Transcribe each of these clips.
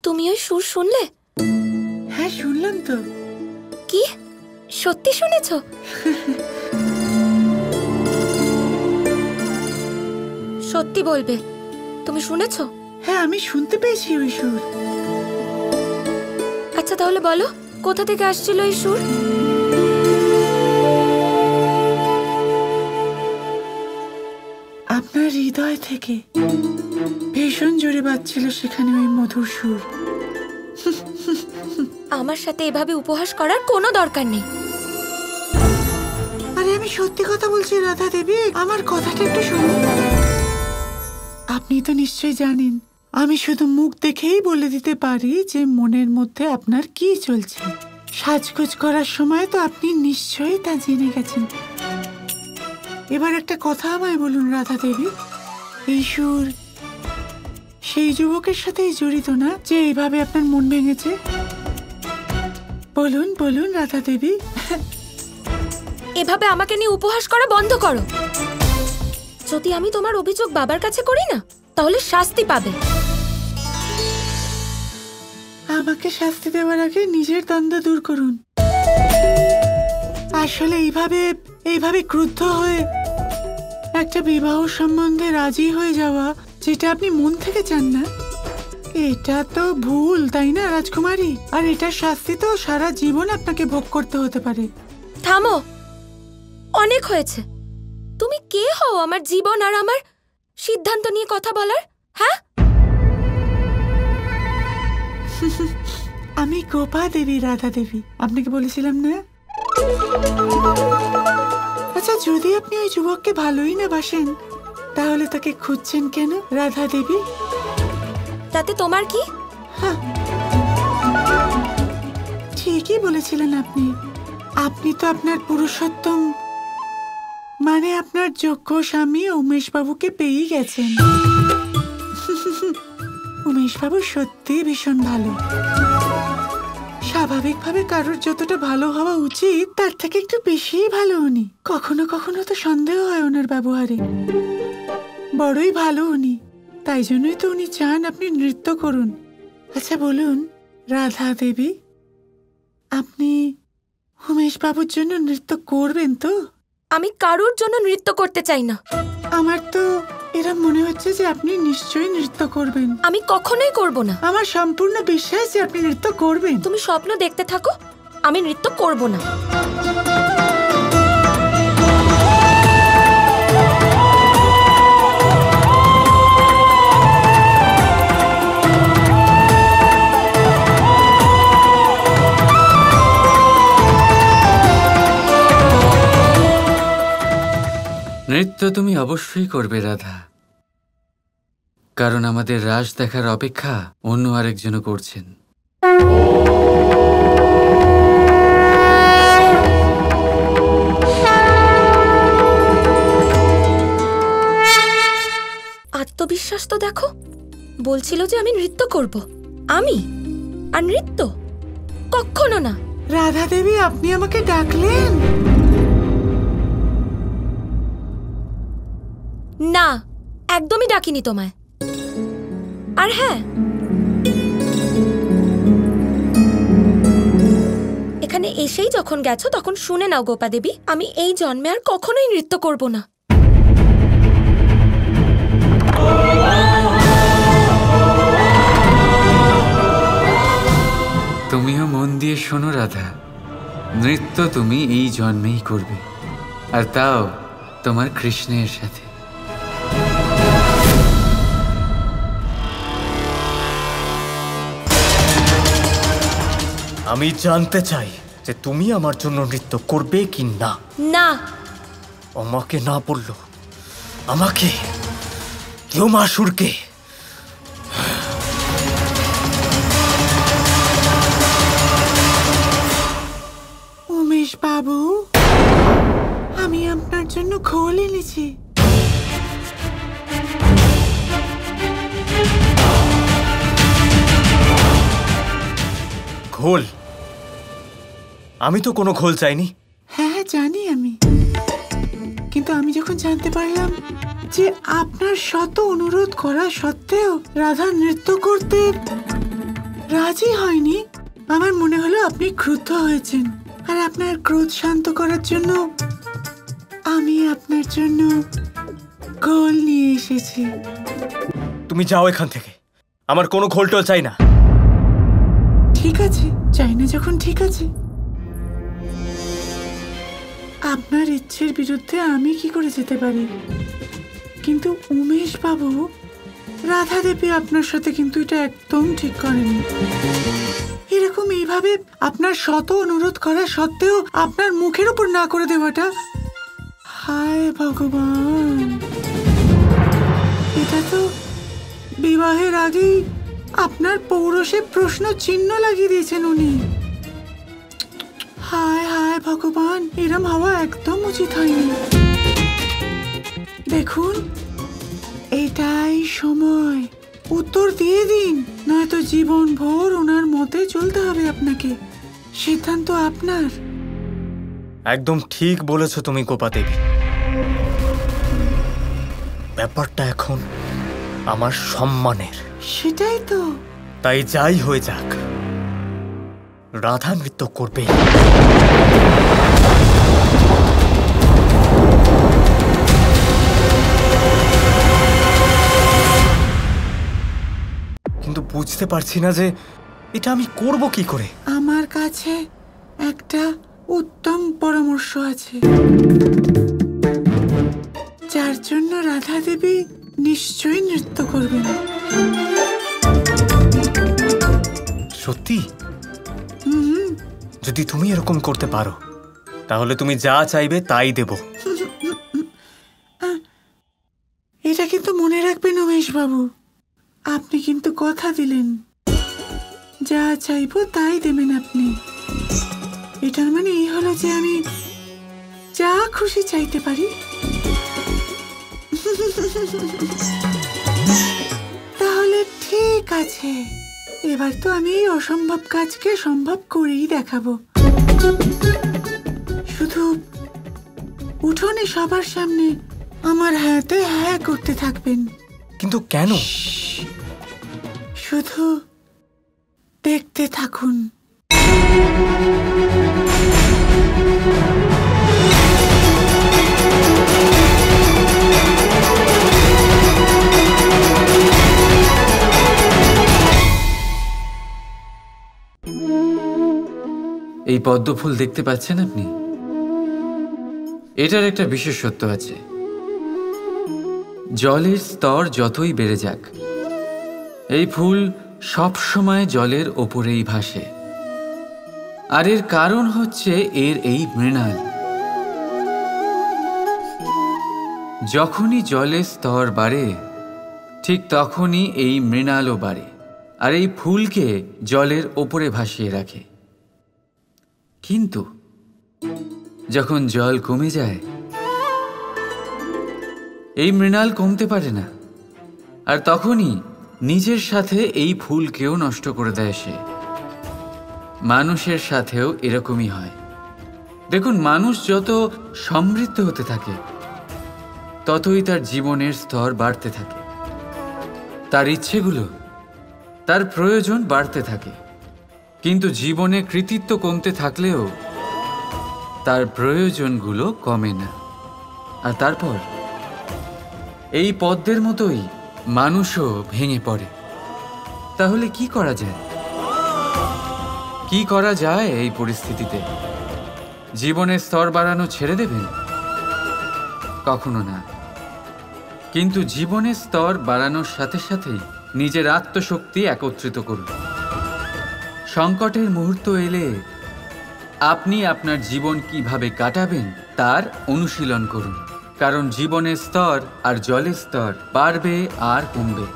তুমি ওই সুর শুনলে? হ্যাঁ শুনলাম তো। কি সত্যি শুনেছ? সত্যি বলবে তুমি শুনেছ? হ্যাঁ আমি শুনতে পেয়েছি ওই সুর। আচ্ছা তাহলে বলো কোথা থেকে আসছিল এই সুর? আপনার হৃদয় থেকে ভীষণ জোরে বাজছিল সেখানে ওই মধুর সুর। আমার সাথে এভাবে উপহাস করার কোনো দরকার নেই। আরে আমি সত্যি কথা বলছি রাধা দেবী, আমার কথাটা একটু শুনুন। আপনি তো নিশ্চয়ই জানেন আমি শুধু মুখ দেখেই বলে দিতে পারি যে মনের মধ্যে আপনার কি চলছে। সাজগোজ করার সময় তো আপনি নিশ্চয়ই তা জেনে গেছেন। এবার একটা কথা আমায় বলুন রাধা দেবী, এই সুর সেই যুবকের সাথেই জড়িত না যে এইভাবে আপনার মন ভেঙেছে? বলুন বলুন রাধা দেবী। এভাবে আমাকে নিয়ে উপহাস করা বন্ধ করো। যদি আমি তোমার অভিযোগ বাবার কাছে করি না তাহলে শাস্তি পাবে। আমাকে শাস্তি দেওয়ার আগে নিজের দ্বন্দ্ব দূর করুন। আসলে এইভাবে ক্রুদ্ধ হয়ে একটা বিবাহ সম্বন্ধে রাজি হয়ে যাওয়া, যেটা আপনি মন থেকে চান না, এটা তো ভুল, তাই না রাজকুমারী? আর এটার শাস্তি তো সারা জীবন আপনাকে ভোগ করতে হতে পারে। থামো, অনেক হয়েছে। তুমি কে হও আমার জীবন আর আমার সিদ্ধান্ত নিয়ে কথা বলার? হ্যাঁ, আমি গোপা দেবী, রাধা দেবী, আপনাকে বলেছিলাম না? আচ্ছা যদি আপনি ওই যুবককে ভালোই না বাসেন তাহলে তাকে খুঁজছেন কেন রাধা দেবী? তাতে তোমার কি? ঠিকই বলেছিলেন আপনি। আপনি তো আপনার পুরুষোত্তম মানে আপনার যোগ্য স্বামী উমেশ বাবুকে পেয়েই গেছেন। উমেশ বাবু সত্যি ভীষণ ভালো। স্বাভাবিকভাবে কারোর যতটা ভালো হওয়া উচিত তার থেকে একটু বেশিই ভালো উনি। কখনো কখনো তো সন্দেহ হয় ওনার ব্যবহারে। বড়ই ভালো উনি, তাই জন্যই তো উনি চান আপনি নৃত্য করুন। আচ্ছা বলুন রাধা দেবী, আপনি উমেশ বাবুর জন্য নৃত্য করবেন তো? আমি কারোর জন্য নৃত্য করতে চাই না। আমার তো এরা মনে হচ্ছে যে আপনি নিশ্চয়ই নৃত্য করবেন। আমি কখনোই করব না। আমার সম্পূর্ণ বিশ্বাস যে আপনি নৃত্য করবেন। তুমি স্বপ্ন দেখতে থাকো, আমি নৃত্য করব না। নৃত্য তুমি অবশ্যই করবে রাধা, কারণ আমাদের রাস দেখার অপেক্ষা অন্য আরেকজনও করছেন। আত্মবিশ্বাস তো দেখো, বলছিল যে আমি নৃত্য করব। আমি আর নৃত্য কখনো না। রাধা দেবী আপনি আমাকে ডাকলেন? না, একদমই ডাকিনি তোমায়। আর হ্যাঁ, এখানে এসেই যখন গেছো তখন শুনে নাও গোপা দেবী, আমি এই জন্মে আর কখনোই নৃত্য করব না। তুমিও মন দিয়ে শোনো রাধা, নৃত্য তুমি এই জন্মেই করবে, আর তাও তোমার কৃষ্ণের সাথে। আমি জানতে চাই যে তুমি আমার জন্য নৃত্য করবে কি না। না। আমাকে না বললো, আমাকে যমাসুরকে। উমেশ বাবু, আমি আপনার জন্য খোল এনেছি। ঘোল? আমি তো কোনো ঘোল চাইনি। হ্যাঁ জানি আমি, কিন্তু আমি যখন জানতে পারলাম যে আপনার শত অনুরোধ করা সত্ত্বেও রাধা নৃত্য করতে রাজি হয়নি। আমার মনে হলো আপনি ক্রুদ্ধ হয়েছেন, আর আপনার ক্রোধ শান্ত করার জন্য আমি আপনার জন্য গোল নিয়ে এসেছি। তুমি যাও এখান থেকে, আমার কোনো ঘোলটোল চাই না। ঠিক আছে, চাই না যখন ঠিক আছে। আপনার ইচ্ছের বিরুদ্ধে আমি কি করে যেতে পারি? কিন্তু উমেশ বাবু, রাধা দেবী আপনার সাথে কিন্তু এটা একদম ঠিক করেনি। এরকম এইভাবে আপনার শত অনুরোধ করা সত্ত্বেও আপনার মুখের উপর না করে দেওয়াটা, হায় ভগবান, এটা তো বিবাহের আগেই আপনার পৌরুষে প্রশ্ন চিহ্ন লাগিয়ে দিয়েছেন উনি। হায় হায় ভগবান, এরম হওয়া একদম উচিত হয়নি। দেখুন, এটাই সময়, উত্তর দিয়ে দিন, নয়তো জীবন ভোর ওনার মতে চলতে হবে আপনাকে। সিদ্ধান্ত আপনার। একদম ঠিক বলেছো তুমি গোপা দেবী। ব্যাপারটা এখন আমার সম্মানের। সেটাই তো। তাই যাই হয়ে যাক, রাধা নৃত্য করবে। কিন্তু বুঝতে পারছি না যে এটা আমি করব কি করে। আমার কাছে একটা উত্তম পরামর্শ আছে, যার জন্য রাধা দেবী নিশ্চয়ই নৃত্য করবেন। সত্যি? যদি তুমি এরকম করতে পারো, তাহলে তুমি যা চাইবে তাই দেব। এটা কিন্তু মনে রাখবেন উমেশ বাবু, আপনি কিন্তু কথা দিলেন যা চাইবো তাই দেবেন আপনি। এটার মানে এই হলো যে আমি যা খুশি চাইতে পারি। তাহলে ঠিক আছে, এবার তো আমি এই অসম্ভব কাজকে সম্ভব করেই দেখাবো। শুধু উঠোনে সবার সামনে আমার হাতে হ্যাঁ করতে থাকবেন। কিন্তু কেন? শুধু দেখতে থাকুন। এই পদ্ম ফুল দেখতে পাচ্ছেন আপনি? এটার একটা বিশেষত্ব আছে। জলের স্তর যতই বেড়ে যাক, এই ফুল সব সময় জলের ওপরেই ভাসে। আর এর কারণ হচ্ছে এর এই মৃণাল। যখনই জলের স্তর বাড়ে, ঠিক তখনই এই মৃণালও বাড়ে, আর এই ফুলকে জলের ওপরে ভাসিয়ে রাখে। কিন্তু যখন জল কমে যায়, এই মৃণাল কমতে পারে না, আর তখনই নিজের সাথে এই ফুলকেও নষ্ট করে দেয় সে। মানুষের সাথেও এরকমই হয়। দেখুন, মানুষ যত সমৃদ্ধ হতে থাকে, ততই তার জীবনের স্তর বাড়তে থাকে, তার ইচ্ছেগুলো, তার প্রয়োজন বাড়তে থাকে। কিন্তু জীবনে কৃতিত্ব কমতে থাকলেও তার প্রয়োজনগুলো কমে না। আর তারপর এই পদ্মের মতোই মানুষও ভেঙে পড়ে। তাহলে কি করা যায়? কি করা যায় এই পরিস্থিতিতে? জীবনের স্তর বাড়ানো ছেড়ে দেবেন? কখনো না। কিন্তু জীবনের স্তর বাড়ানোর সাথে সাথেই নিজের আত্মশক্তি একত্রিত করুন। সংকটের মুহূর্ত এলে আপনি আপনার জীবন কিভাবে কাটাবেন তার অনুশীলন করুন। কারণ জীবনের স্তর আর জলের স্তর বাড়বে আর কমবে,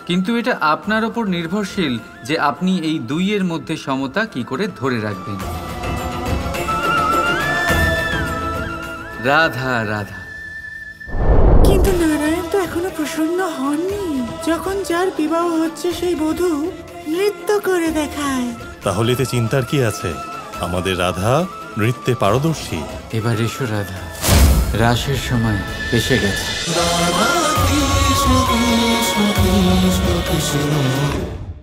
কিন্তু এটা আপনার ওপর নির্ভরশীল যে আপনি এই দুইয়ের মধ্যে সমতা কি করে ধরে রাখবেন। রাধা রাধা। কিন্তু নারায়ণ তো এখনো প্রসন্ন হননি, যখন যার বিবাহ হচ্ছে সেই বধূ নৃত্য করে দেখায়। তাহলে এতে চিন্তার কি আছে? আমাদের রাধা নৃত্যে পারদর্শী। এবার এসো রাধা, রাসের সময় এসে গেছে। রাধা কৃষ্ণ কৃষ্ণ কৃষ্ণ কৃষ্ণ